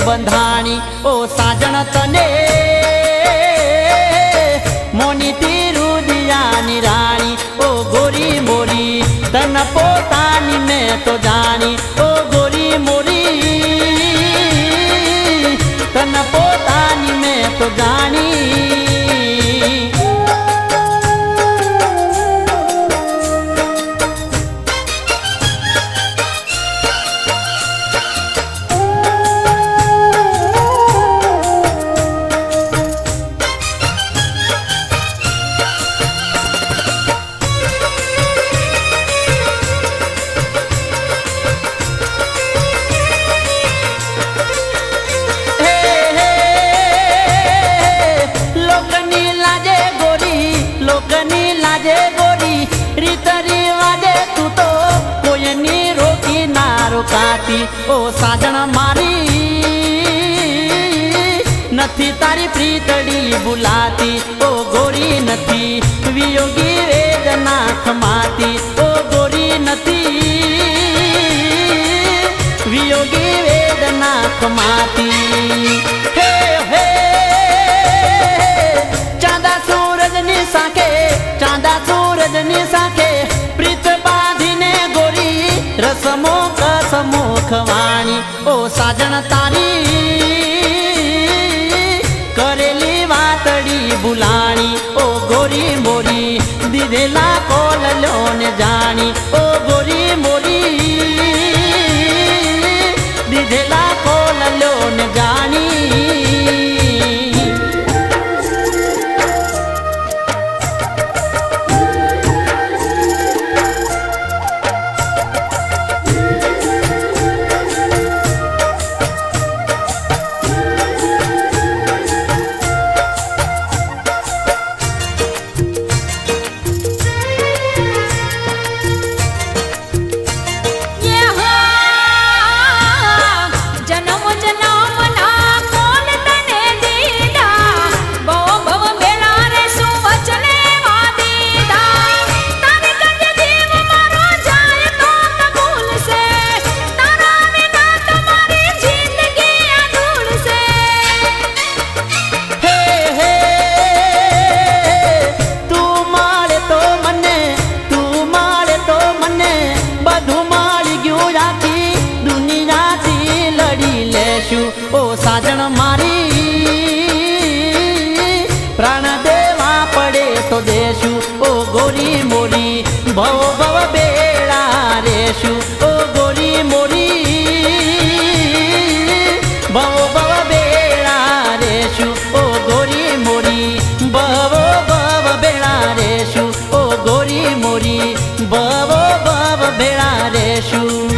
બંધાણી ઓ સાજણ તને મોનીથી રુદિયાની રાણી ઓ ગોરી મોરી તન પોતાની મેં તો જાણી ઓ ગોરી મોરી તન પોતાની મેં તો જાણી ઓ સાજણ મારી નથી તારી પ્રીતડી બુલાતી ઓ ગોરી નથી વિયોગી વેદના ખમાતી ઓ ગોરી નથી વિયોગી વેદના ખમાતી હે હે ચાંદા સૂરજની સાખે ચાંદા સૂરજની સાખે પ્રીત બાંધીને ગોરી રસમો કસમો ખવાણી ઓ સાજણ તારી કરેલી વાતડી બુલાણી ઓ ગોરી મોરી દીધેલા કોલલો ને જાણી ઓ ગોરી મોરી દીધેલા કોલલો ને જાણી ઓ સાજણ મારી પ્રાણ દેવા પડે તો દેશું ઓ ગોરી મોરી ભવ ભવ બેડા રેશું ઓ ગોરી મોરી ભવ ભવ બેડા રેશું ઓ ગોરી મોરી ભવ ભવ બેડા રેશું ઓ ગોરી મોરી ભવ ભવ બેડા રેશું